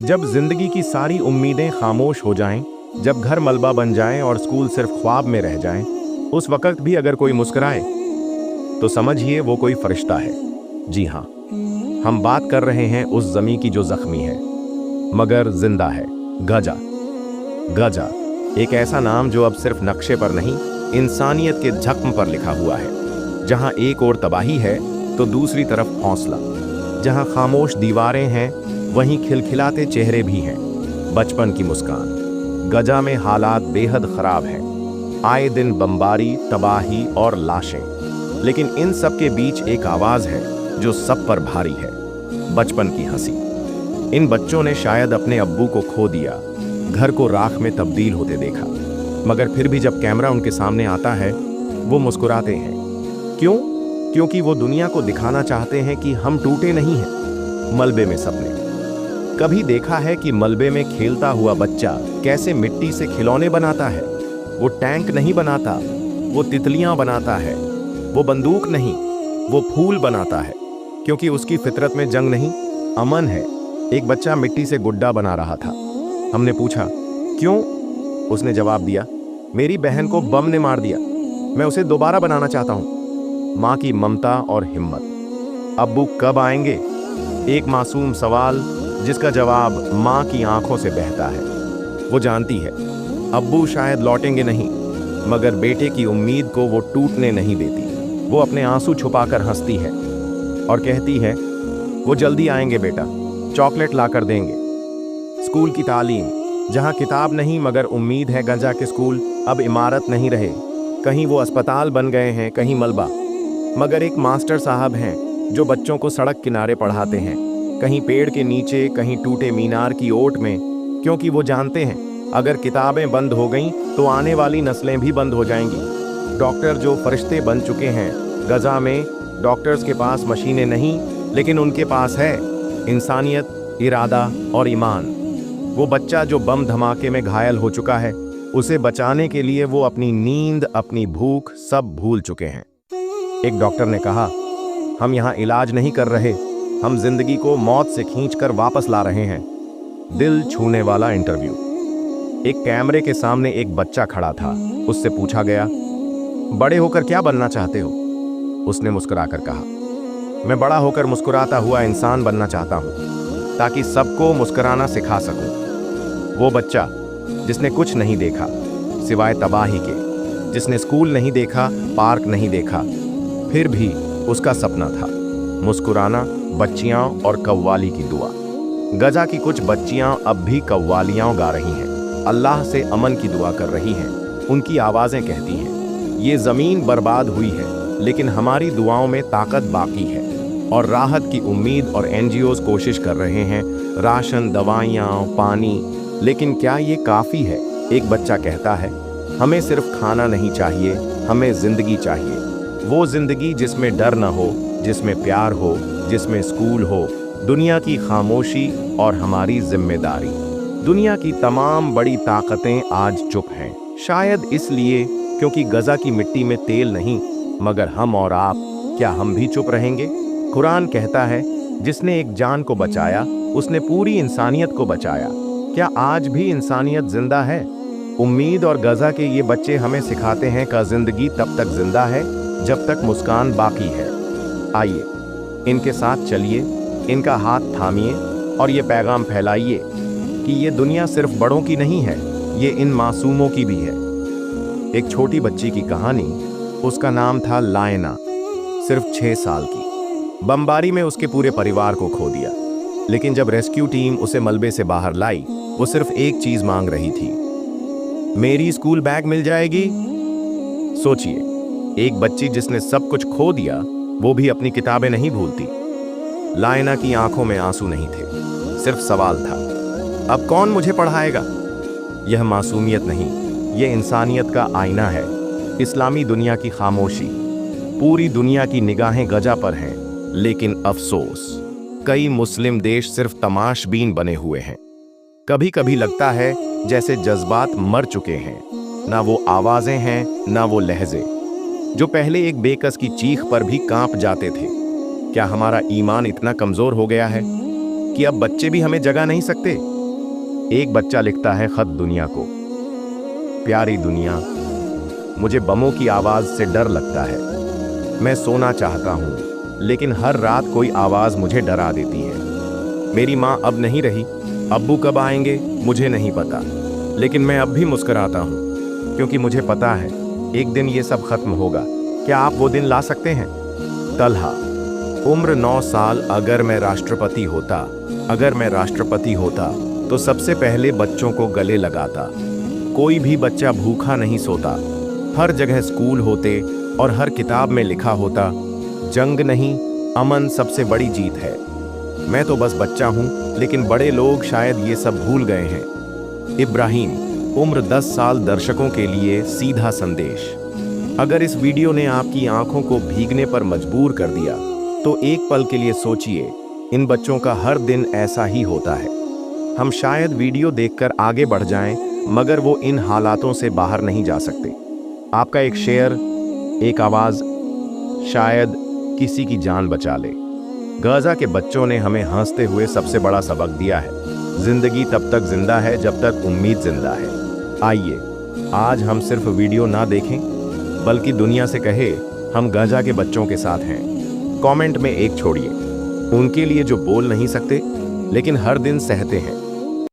जब जिंदगी की सारी उम्मीदें खामोश हो जाएं, जब घर मलबा बन जाए और स्कूल सिर्फ ख्वाब में रह जाएं, उस वक्त भी अगर कोई मुस्कुराए तो समझिए वो कोई फरिश्ता है। जी हाँ, हम बात कर रहे हैं उस जमी की जो जख्मी है मगर जिंदा है। गजा। गजा एक ऐसा नाम जो अब सिर्फ नक्शे पर नहीं, इंसानियत के जख्म पर लिखा हुआ है। जहां एक ओर तबाही है तो दूसरी तरफ हौसला। जहां खामोश दीवारें हैं वहीं खिलखिलाते चेहरे भी हैं। बचपन की मुस्कान। गजा में हालात बेहद खराब हैं। आए दिन बमबारी, तबाही और लाशें। लेकिन इन सब के बीच एक आवाज है जो सब पर भारी है। बचपन की हंसी। इन बच्चों ने शायद अपने अब्बू को खो दिया, घर को राख में तब्दील होते देखा, मगर फिर भी जब कैमरा उनके सामने आता है वो मुस्कुराते हैं। क्यों? क्योंकि वो दुनिया को दिखाना चाहते हैं कि हम टूटे नहीं हैं। मलबे में सपने। कभी देखा है कि मलबे में खेलता हुआ बच्चा कैसे मिट्टी से खिलौने बनाता है? वो टैंक नहीं बनाता, वो तितलियां बनाता है। वो बंदूक नहीं, वो फूल बनाता है। क्योंकि उसकी फितरत में जंग नहीं, अमन है। एक बच्चा मिट्टी से गुड्डा बना रहा था। हमने पूछा क्यों? उसने जवाब दिया, मेरी बहन को बम ने मार दिया, मैं उसे दोबारा बनाना चाहता हूं। मां की ममता और हिम्मत। अब्बू कब आएंगे? एक मासूम सवाल जिसका जवाब मां की आंखों से बहता है। वो जानती है अब्बू शायद लौटेंगे नहीं, मगर बेटे की उम्मीद को वो टूटने नहीं देती। वो अपने आंसू छुपाकर हंसती है और कहती है, वो जल्दी आएंगे बेटा, चॉकलेट लाकर देंगे। स्कूल की तालीम, जहां किताब नहीं मगर उम्मीद है। गजा के स्कूल अब इमारत नहीं रहे, कहीं वो अस्पताल बन गए हैं, कहीं मलबा। मगर एक मास्टर साहब हैं जो बच्चों को सड़क किनारे पढ़ाते हैं, कहीं पेड़ के नीचे, कहीं टूटे मीनार की ओट में। क्योंकि वो जानते हैं अगर किताबें बंद हो गईं तो आने वाली नस्लें भी बंद हो जाएंगी। डॉक्टर जो फरिश्ते बन चुके हैं गजा में, डॉक्टर्स के पास मशीनें नहीं, लेकिन उनके पास है इंसानियत, इरादा और ईमान। वो बच्चा जो बम धमाके में घायल हो चुका है, उसे बचाने के लिए वो अपनी नींद, अपनी भूख सब भूल चुके हैं। एक डॉक्टर ने कहा, हम यहाँ इलाज नहीं कर रहे, हम जिंदगी को मौत से खींचकर वापस ला रहे हैं। दिल छूने वाला इंटरव्यू। एक कैमरे के सामने एक बच्चा खड़ा था। उससे पूछा गया, बड़े होकर क्या बनना चाहते हो? उसने मुस्कुराकर कहा, मैं बड़ा होकर मुस्कुराता हुआ इंसान बनना चाहता हूं, ताकि सबको मुस्कुराना सिखा सकूं। वो बच्चा जिसने कुछ नहीं देखा सिवाय तबाही के, जिसने स्कूल नहीं देखा, पार्क नहीं देखा, फिर भी उसका सपना था मुस्कुराना, बच्चियां और कव्वाली की दुआ। गजा की कुछ बच्चियां अब भी कव्वालियां गा रही हैं, अल्लाह से अमन की दुआ कर रही हैं। उनकी आवाजें कहती हैं, ये जमीन बर्बाद हुई है लेकिन हमारी दुआओं में ताकत बाकी है। और राहत की उम्मीद और एनजीओज कोशिश कर रहे हैं, राशन, दवाइयाँ, पानी। लेकिन क्या ये काफ़ी है? एक बच्चा कहता है, हमें सिर्फ खाना नहीं चाहिए, हमें जिंदगी चाहिए। वो जिंदगी जिसमें डर न हो, जिसमें प्यार हो, जिसमें स्कूल हो। दुनिया की खामोशी और हमारी जिम्मेदारी। दुनिया की तमाम बड़ी ताकतें आज चुप हैं, शायद इसलिए क्योंकि गजा की मिट्टी में तेल नहीं, मगर हम और आप। क्या हम भी चुप रहेंगे? कुरान कहता है, जिसने एक जान को बचाया उसने पूरी इंसानियत को बचाया। क्या आज भी इंसानियत जिंदा है? उम्मीद और गजा के ये बच्चे हमें सिखाते हैं कि जिंदगी तब तक जिंदा है जब तक मुस्कान बाकी है। आइए इनके साथ चलिए, इनका हाथ थामिए और ये पैगाम फैलाइए कि ये दुनिया सिर्फ बड़ों की नहीं है, ये इन मासूमों की भी है। एक छोटी बच्ची की कहानी। उसका नाम था लायना, सिर्फ 6 साल की। बमबारी में उसके पूरे परिवार को खो दिया, लेकिन जब रेस्क्यू टीम उसे मलबे से बाहर लाई, वो सिर्फ एक चीज मांग रही थी, मेरी स्कूल बैग मिल जाएगी। सोचिए, एक बच्ची जिसने सब कुछ खो दिया, वो भी अपनी किताबें नहीं भूलती। लायना की आंखों में आंसू नहीं थे, सिर्फ सवाल था, अब कौन मुझे पढ़ाएगा? यह मासूमियत नहीं, यह इंसानियत का आईना है। इस्लामी दुनिया की खामोशी। पूरी दुनिया की निगाहें गजा पर हैं, लेकिन अफसोस कई मुस्लिम देश सिर्फ तमाशबीन बने हुए हैं। कभी कभी लगता है जैसे जज्बात मर चुके हैं, ना वो आवाजें हैं, ना वो लहजे जो पहले एक बेकस की चीख पर भी कांप जाते थे। क्या हमारा ईमान इतना कमजोर हो गया है कि अब बच्चे भी हमें जगा नहीं सकते? एक बच्चा लिखता है खत दुनिया को। प्यारी दुनिया, मुझे बमों की आवाज से डर लगता है। मैं सोना चाहता हूँ, लेकिन हर रात कोई आवाज मुझे डरा देती है। मेरी माँ अब नहीं रही, अब्बू कब आएंगे मुझे नहीं पता, लेकिन मैं अब भी मुस्कुराता हूँ, क्योंकि मुझे पता है एक दिन ये सब खत्म होगा। क्या आप वो दिन ला सकते हैं? तलहा, उम्र 9 साल। अगर मैं राष्ट्रपति होता तो सबसे पहले बच्चों को गले लगाता। कोई भी बच्चा भूखा नहीं सोता। हर जगह स्कूल होते और हर किताब में लिखा होता, जंग नहीं, अमन सबसे बड़ी जीत है। मैं तो बस बच्चा हूँ, लेकिन बड़े लोग शायद ये सब भूल गए हैं। इब्राहिम, उम्र 10 साल। दर्शकों के लिए सीधा संदेश। अगर इस वीडियो ने आपकी आंखों को भीगने पर मजबूर कर दिया, तो एक पल के लिए सोचिए, इन बच्चों का हर दिन ऐसा ही होता है। हम शायद वीडियो देखकर आगे बढ़ जाएं, मगर वो इन हालातों से बाहर नहीं जा सकते। आपका एक शेयर, एक आवाज शायद किसी की जान बचा ले। गाजा के बच्चों ने हमें हंसते हुए सबसे बड़ा सबक दिया है, जिंदगी तब तक जिंदा है जब तक उम्मीद जिंदा है। आइए आज हम सिर्फ वीडियो ना देखें, बल्कि दुनिया से कहे हम गाजा के बच्चों के साथ हैं। कमेंट में एक छोड़िए, उनके लिए जो बोल नहीं सकते लेकिन हर दिन सहते हैं।